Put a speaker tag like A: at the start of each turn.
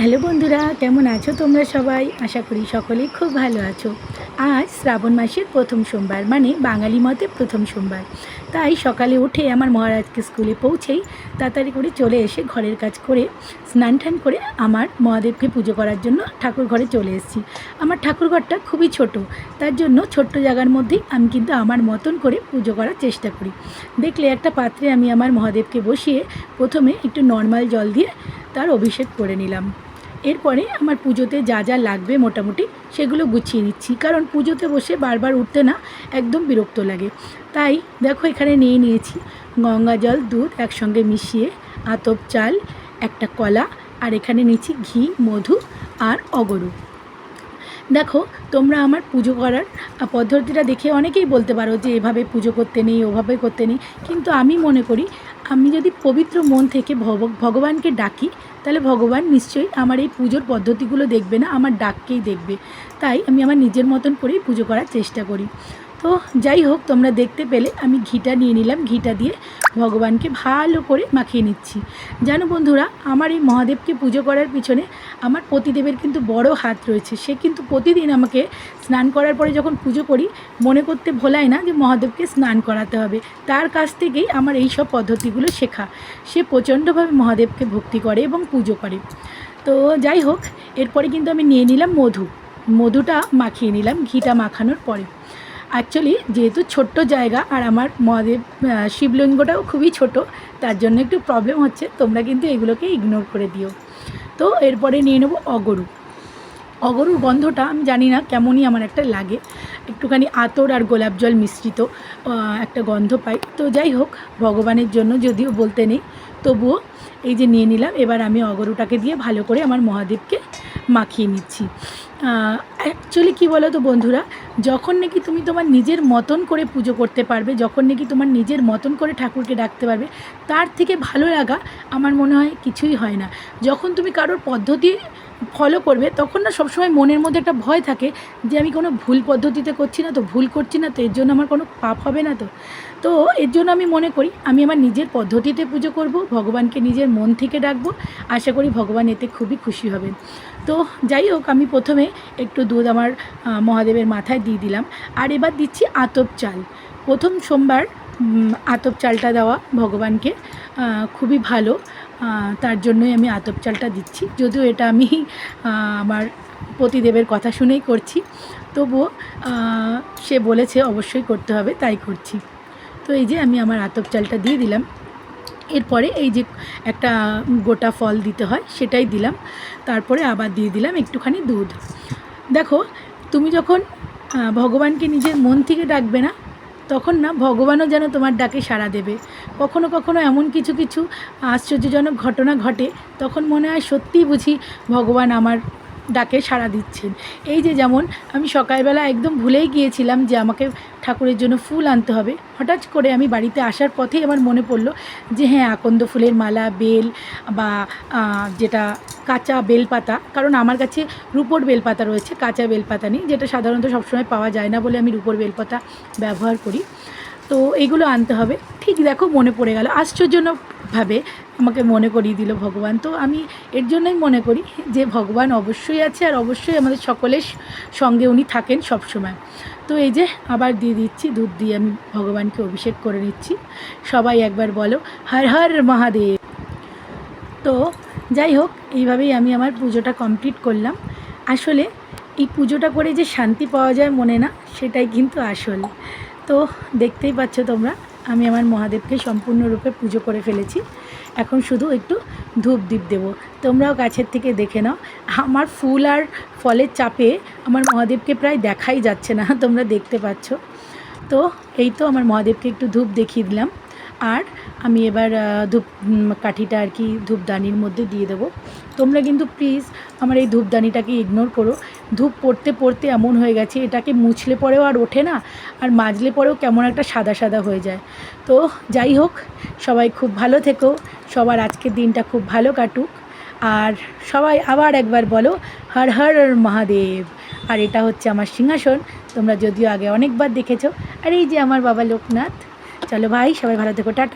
A: Hello বন্ধুরা, কেমন আছো তোমরা সবাই? আশা করি সকলেই খুব ভালো আছো। আজ শ্রাবণ মাসের প্রথম সোমবার, মানে বাঙালি মতে প্রথম সোমবার। তাই সকালে উঠে আমার মহারাজকে স্কুলে পৌঁছেই তাড়াতাড়ি করে চলে এসে ঘরের কাজ করে স্নান টান করে আমার মহাদেবকে পুজো করার জন্য ঠাকুর ঘরে চলে এসেছি। আমার ঠাকুরঘরটা খুবই ছোট, তার জন্য ছোট্ট জায়গার মধ্যেই আমি কিন্তু আমার মতন করে পুজো করার চেষ্টা করি। দেখলে একটা পাত্রে আমি আমার মহাদেবকে বসিয়ে প্রথমে একটু নর্মাল জল দিয়ে তার অভিষেক করে নিলাম। এরপরে আমার পুজোতে যা যা লাগবে মোটামুটি সেগুলো গুছিয়ে নিচ্ছি, কারণ পুজোতে বসে বারবার উঠতে না একদম বিরক্ত লাগে। তাই দেখো এখানে নিয়ে নিয়েছি গঙ্গা জল, দুধ একসঙ্গে মিশিয়ে, আতপ চাল, একটা কলা, আর এখানে নিচ্ছি ঘি, মধু আর অগরু। দেখো তোমরা আমার পুজো করার পদ্ধতিটা দেখে অনেকেই বলতে পারো যে এভাবে পুজো করতে নেই, ওভাবে করতে নেই, কিন্তু আমি মনে করি আমি যদি পবিত্র মন থেকে ভগবানকে ডাকি, তাহলে ভগবান নিশ্চয়ই আমার এই পুজোর পদ্ধতিগুলো দেখবে না, আমার ডাককেই দেখবে। তাই আমি আমার নিজের মতন করেই পুজো করার চেষ্টা করি। তো যাই হোক, তোমরা দেখতে পেলে আমি ঘিটা নিয়ে নিলাম, ঘিটা দিয়ে ভগবানকে ভালো করে মাখিয়ে নিচ্ছি। জানো বন্ধুরা, আমার এই মহাদেবকে পুজো করার পিছনে আমার পতিদেবের কিন্তু বড় হাত রয়েছে। সে কিন্তু প্রতিদিন আমাকে স্নান করার পরে যখন পুজো করি মনে করতে ভোলায় না যে মহাদেবকে স্নান করাতে হবে। তার কাছ থেকেই আমার এই সব পদ্ধতিগুলো শেখা। সে প্রচণ্ডভাবে মহাদেবকে ভক্তি করে এবং পুজো করে। তো যাই হোক, এরপরে কিন্তু আমি নিয়ে নিলাম মধুটা মাখিয়ে নিলাম ঘিটা মাখানোর পরে। অ্যাকচুয়ালি যেহেতু ছোট্ট জায়গা আর আমার মহাদেব শিবলিঙ্গটাও খুবই ছোট, তার জন্য একটু প্রবলেম হচ্ছে, তোমরা কিন্তু এগুলোকে ইগনোর করে দিও। তো এরপরে নিয়ে নেবো অগরুর গন্ধটা আমি জানি না কেমনই আমার একটা লাগে, একটুখানি আতর আর গোলাপ জল মিশ্রিত একটা গন্ধ পাই। তো যাই হোক, ভগবানের জন্য যদিও বলতে নেই, তবুও এই যে নিয়ে নিলাম। এবার আমি অগরুটাকে দিয়ে ভালো করে আমার মহাদেবকে মাখিয়ে নিচ্ছি। অ্যাকচুয়ালি কী বলো তো বন্ধুরা, যখন নাকি তুমি তোমার নিজের মতন করে পুজো করতে পারবে, যখন নাকি তোমার নিজের মতন করে ঠাকুরকে ডাকতে পারবে, তার থেকে ভালো লাগা আমার মনে হয় কিছুই হয় না। যখন তুমি কারোর পদ্ধতি ফলো করবে, তখন না সবসময় মনের মধ্যে একটা ভয় থাকে যে আমি কোনো ভুল পদ্ধতিতে করছি না তো, ভুল করছি না তো, এর জন্য আমার কোনো পাপ হবে না তো। তো এর জন্য আমি মনে করি আমি আমার নিজের পদ্ধতিতে পুজো করব, ভগবানকে নিজের মন থেকে ডাকবো। আশা করি ভগবান এতে খুবই খুশি হবেন। তো যাই হোক, আমি প্রথমে একটু দুধ আমার মহাদেবের মাথায় দিয়ে দিলাম, আর এবার দিচ্ছি আতপ চাল। প্রথম সোমবার আতপ চালটা দেওয়া ভগবানকে খুবই ভালো, তার জন্যই আমি আতপ চালটা দিচ্ছি। যদিও এটা আমি আমার পতিদেবের কথা শুনেই করছি, তবুও সে বলেছে অবশ্যই করতে হবে, তাই করছি। তো এই যে আমি আমার আতপ চালটা দিয়ে দিলাম। এরপরে এই যে একটা গোটা ফল দিতে হয় সেটাই দিলাম, তারপরে আবার দিয়ে দিলাম একটুখানি দুধ। দেখো, তুমি যখন ভগবানকে নিজের মন থেকে ডাকবে না, তখন না ভগবানও যেন তোমার ডাকে সাড়া দেবে। কখনো কখনো এমন কিছু কিছু আশ্চর্যজনক ঘটনা ঘটে, তখন মনে হয় সত্যিই বুঝি ভগবান আমার ডাকে সাড়া দিচ্ছেন। এই যে যেমন আমি সকালবেলা একদম ভুলেই গিয়েছিলাম যে আমাকে ঠাকুরের জন্য ফুল আনতে হবে। হঠাৎ করে আমি বাড়িতে আসার পথেই আমার মনে পড়লো যে হ্যাঁ, আকন্দ ফুলের মালা, বেল বা যেটা কাঁচা বেলপাতা, কারণ আমার কাছে রুপোর বেলপাতা রয়েছে, কাঁচা বেলপাতা নেই, যেটা সাধারণত সবসময় পাওয়া যায় না বলে আমি রুপোর বেলপাতা ব্যবহার করি। তো এইগুলো আনতে হবে। ঠিক দেখো, মনে পড়ে গেল, আশ্চর্যজনকভাবে আমাকে মনে করিয়ে দিল ভগবান। তো আমি এর জন্যই মনে করি যে ভগবান অবশ্যই আছে, আর অবশ্যই আমাদের সকলের সঙ্গে উনি থাকেন সব সময়। তো এই যে আবার দিয়ে দিচ্ছি, দুধ দিয়ে আমি ভগবানকে অভিষেক করে নিচ্ছি। সবাই একবার বলো হর হর মহাদেব। তো যাই হোক, এইভাবেই আমি আমার পুজোটা কমপ্লিট করলাম। আসলে এই পুজোটা করে যে শান্তি পাওয়া যায় মনে, না সেটাই কিন্তু আসল। তো দেখতেই পাচ্ছ তোমরা, আমি আমার মহাদেবকে সম্পূর্ণরূপে পুজো করে ফেলেছি। এখন শুধু একটু ধূপ দ্বীপ দেবো। তোমরাও কাছের থেকে দেখে নাও, আমার ফুল আর ফলের চাপে আমার মহাদেবকে প্রায় দেখাই যাচ্ছে না, তোমরা দেখতে পাচ্ছ। তো এই তো আমার মহাদেবকে একটু ধূপ দেখিয়ে দিলাম, আর আমি এবার ধূপ কাঠিটা আর কি ধূপদানির মধ্যে দিয়ে দেবো। তোমরা কিন্তু প্লিজ আমার এই ধূপদানিটাকে ইগনোর করো। ধূপ পড়তে পড়তে এমন হয়ে গেছে, এটাকে মুছলে পরেও আর ওঠে না, আর মাজলে পরেও কেমন একটা সাদা সাদা হয়ে যায়। তো যাই হোক, সবাই খুব ভালো থেকো, সবার আজকের দিনটা খুব ভালো কাটুক। আর সবাই আবার একবার বলো হর হর মহাদেব। আর এটা হচ্ছে আমার সিংহাসন, তোমরা যদিও আগে অনেকবার দেখেছো। আর এই যে আমার বাবা লোকনাথ। চলো ভাই, সবাই ভালো থেকো, টাটা।